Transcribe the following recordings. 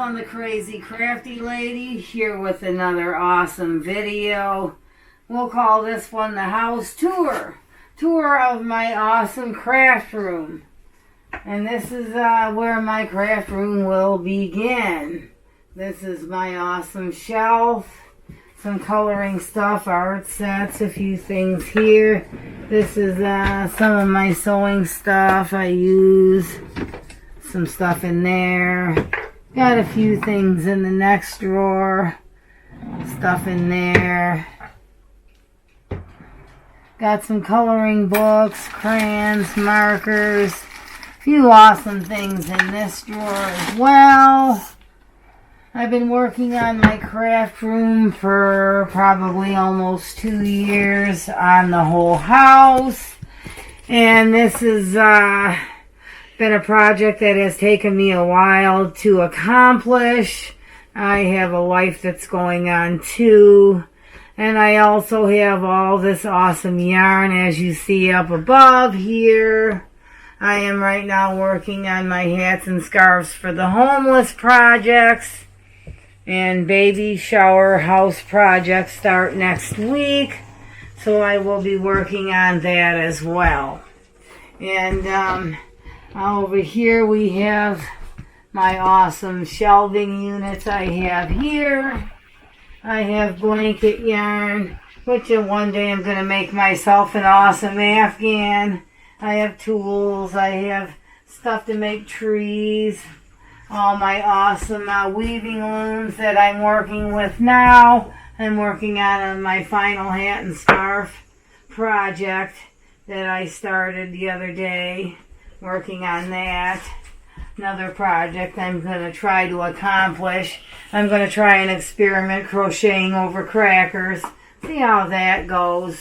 Dawn the Crazy Crafty Lady here with another awesome video. We'll call this one the house tour. Tour of my awesome craft room. And this is where my craft room will begin. This is my awesome shelf. Some coloring stuff, art sets, a few things here. This is some of my sewing stuff I use. Some stuff in there. Got a few things in the next drawer. Stuff in there. Got some coloring books, crayons, markers. A few awesome things in this drawer as well. I've been working on my craft room for probably almost 2 years on the whole house. And this has been a project that has taken me a while to accomplish. I have a life that's going on too. And I also have all this awesome yarn as you see up above here. I am right now working on my hats and scarves for the homeless projects. And baby shower house projects start next week. So I will be working on that as well. And over here we have my awesome shelving units I have here. I have blanket yarn, which one day I'm going to make myself an awesome Afghan. I have tools. I have stuff to make trees. All my awesome weaving looms that I'm working with now. I'm working on my final hat and scarf project that I started the other day. Working on that. Another project I'm going to try to accomplish. I'm going to try and experiment crocheting over crackers. See how that goes.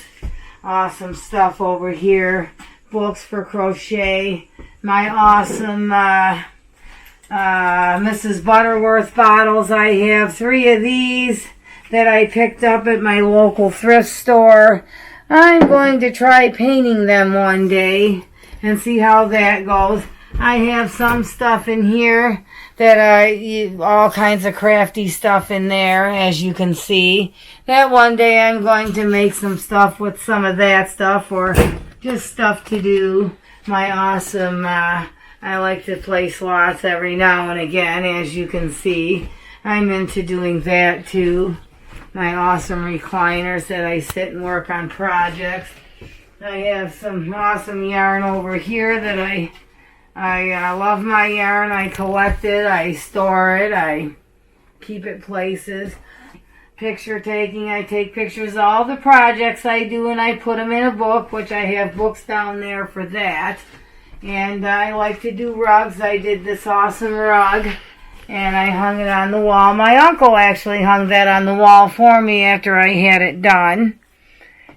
Awesome stuff over here. Books for crochet. My awesome Mrs. Butterworth bottles. I have 3 of these that I picked up at my local thrift store. I'm going to try painting them one day and see how that goes. I have some stuff in here that all kinds of crafty stuff in there, as you can see. That one day I'm going to make some stuff with some of that stuff, or just stuff to do. My awesome I like to play slots every now and again, as you can see. I'm into doing that too. My awesome recliners that I sit and work on projects. I have some awesome yarn over here that I love my yarn. I collect it. I store it. I keep it places. Picture taking. I take pictures of all the projects I do and I put them in a book, which I have books down there for that. And I like to do rugs. I did this awesome rug and I hung it on the wall. My uncle actually hung that on the wall for me after I had it done.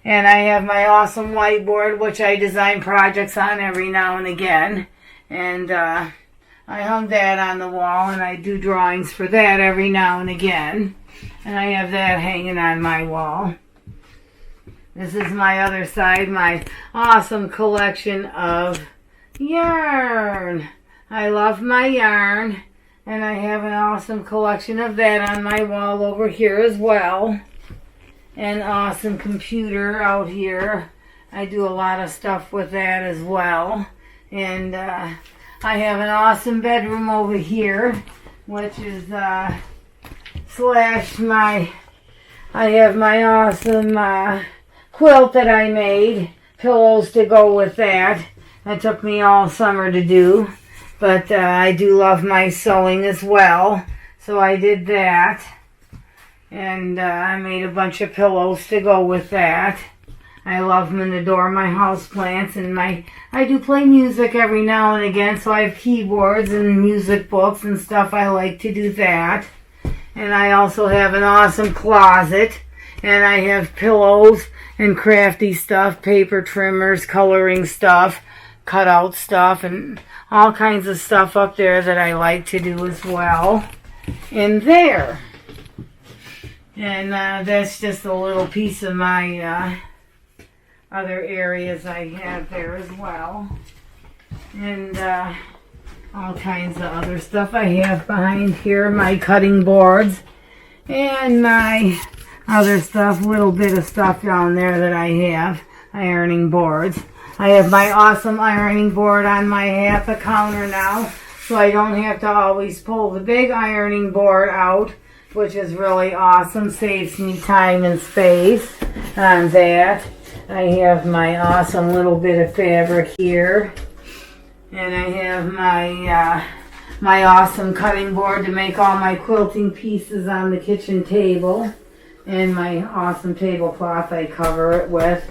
And I have my awesome whiteboard, which I design projects on every now and again. And I hung that on the wall, and I do drawings for that every now and again. And I have that hanging on my wall. This is my other side, my awesome collection of yarn. I love my yarn, and I have an awesome collection of that on my wall over here as well. An awesome computer out here. I do a lot of stuff with that as well. And I have an awesome bedroom over here, which is slash my, I have my awesome quilt that I made. Pillows to go with that. That took me all summer to do. But I do love my sewing as well. So I did that. And I made a bunch of pillows to go with that. I love them and adore my houseplants, and I do play music every now and again, so I have keyboards and music books and stuff. I like to do that. And I also have an awesome closet, and I have pillows and crafty stuff, paper trimmers, coloring stuff, cutout stuff, and all kinds of stuff up there that I like to do as well in there. And that's just a little piece of my other areas I have there as well. And all kinds of other stuff I have behind here. My cutting boards and my other stuff, little bit of stuff down there that I have. Ironing boards. I have my awesome ironing board on my half a counter now, so I don't have to always pull the big ironing board out, which is really awesome. Saves me time and space on that. I have my awesome little bit of fabric here, and I have my awesome cutting board to make all my quilting pieces on the kitchen table, and my awesome tablecloth I cover it with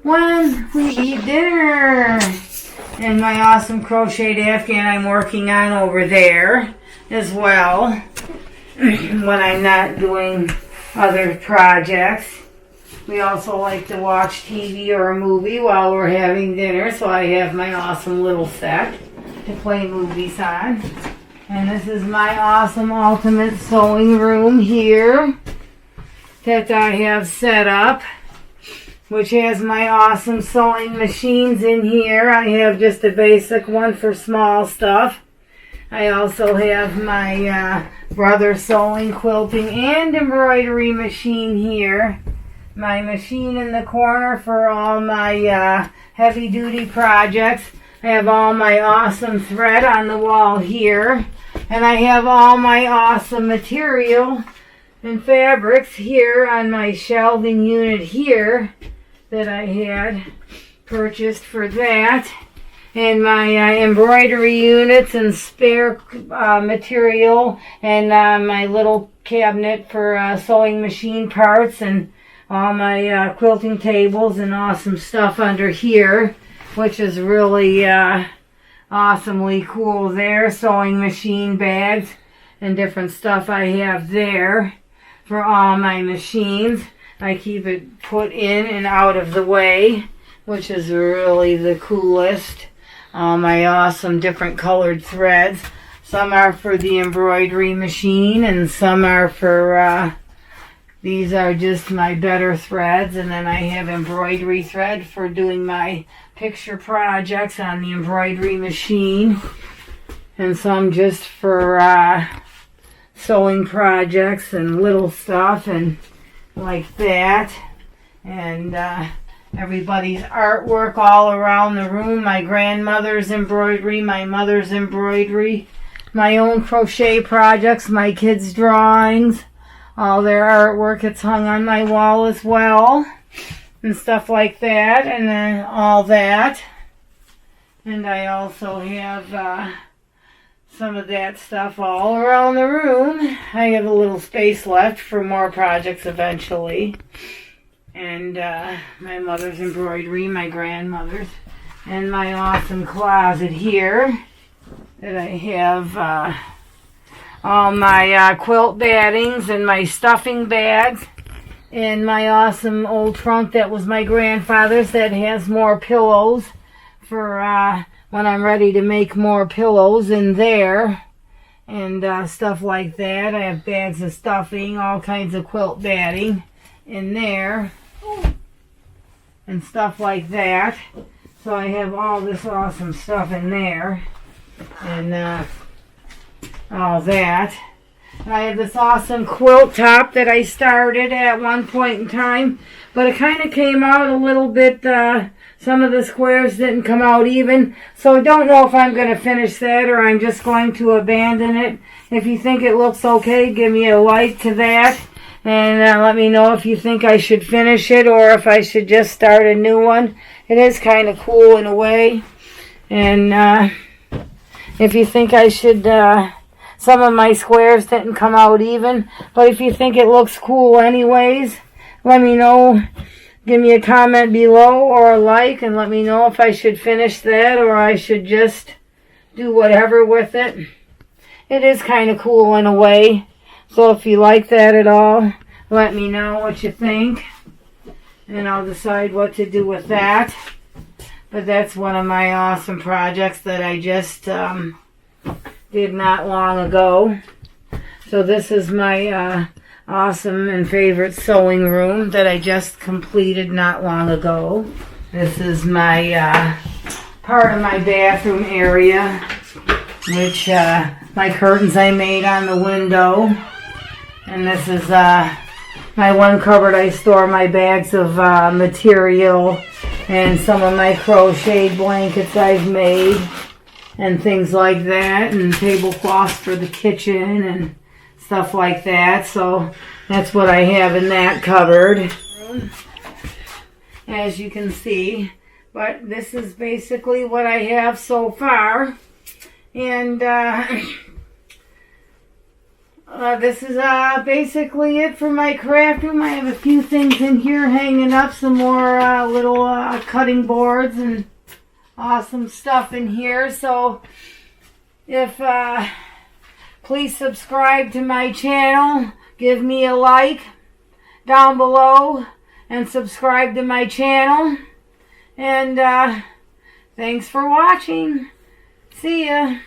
when we eat dinner. And my awesome crocheted Afghan I'm working on over there as well when I'm not doing other projects. We also like to watch TV or a movie while we're having dinner, so I have my awesome little set to play movies on. And this is my awesome ultimate sewing room here that I have set up, which has my awesome sewing machines in here. I have just a basic one for small stuff. I also have my brother sewing, quilting, and embroidery machine here. My machine in the corner for all my heavy duty projects. I have all my awesome thread on the wall here. And I have all my awesome material and fabrics here on my shelving unit here that I had purchased for that, and my embroidery units and spare material, and my little cabinet for sewing machine parts, and all my quilting tables and awesome stuff under here, which is really awesomely cool there. Sewing machine bags and different stuff I have there for all my machines. I keep it put in and out of the way, which is really the coolest. All my awesome different colored threads. Some are for the embroidery machine, and some are for, these are just my better threads. And then I have embroidery thread for doing my picture projects on the embroidery machine. And some just for sewing projects and little stuff and like that. And everybody's artwork all around the room. My grandmother's embroidery, my mother's embroidery, my own crochet projects, my kids' drawings, all their artwork. It's hung on my wall as well and stuff like that, and then all that. And I also have some of that stuff all around the room. I have a little space left for more projects eventually. And my mother's embroidery, my grandmother's, and my awesome closet here that I have all my quilt battings and my stuffing bags, and my awesome old trunk that was my grandfather's that has more pillows for when I'm ready to make more pillows in there, and stuff like that. I have bags of stuffing, all kinds of quilt batting in there, and stuff like that. So I have all this awesome stuff in there, and all that. And I have this awesome quilt top that I started at one point in time, but it kind of came out a little bit, some of the squares didn't come out even, so I don't know if I'm going to finish that or I'm just going to abandon it. If you think it looks okay, give me a like to that, and let me know if you think I should finish it or if I should just start a new one. It is kind of cool in a way, and if you think I should, some of my squares didn't come out even, but if you think it looks cool anyways, let me know. Give me a comment below or a like, and let me know if I should finish that or I should just do whatever with it. It is kind of cool in a way, so if you like that at all, let me know what you think, and I'll decide what to do with that. But that's one of my awesome projects that I just did not long ago. So this is my awesome and favorite sewing room that I just completed not long ago. This is my part of my bathroom area which my curtains I made on the window. And this is my one cupboard I store my bags of material and some of my crocheted blankets I've made and things like that, and tablecloths for the kitchen and stuff like that. So that's what I have in that cupboard, as you can see. But this is basically what I have so far. And this is basically it for my craft room. I have a few things in here hanging up, some more little cutting boards and awesome stuff in here. So if please subscribe to my channel, give me a like down below, and subscribe to my channel. And thanks for watching. See ya.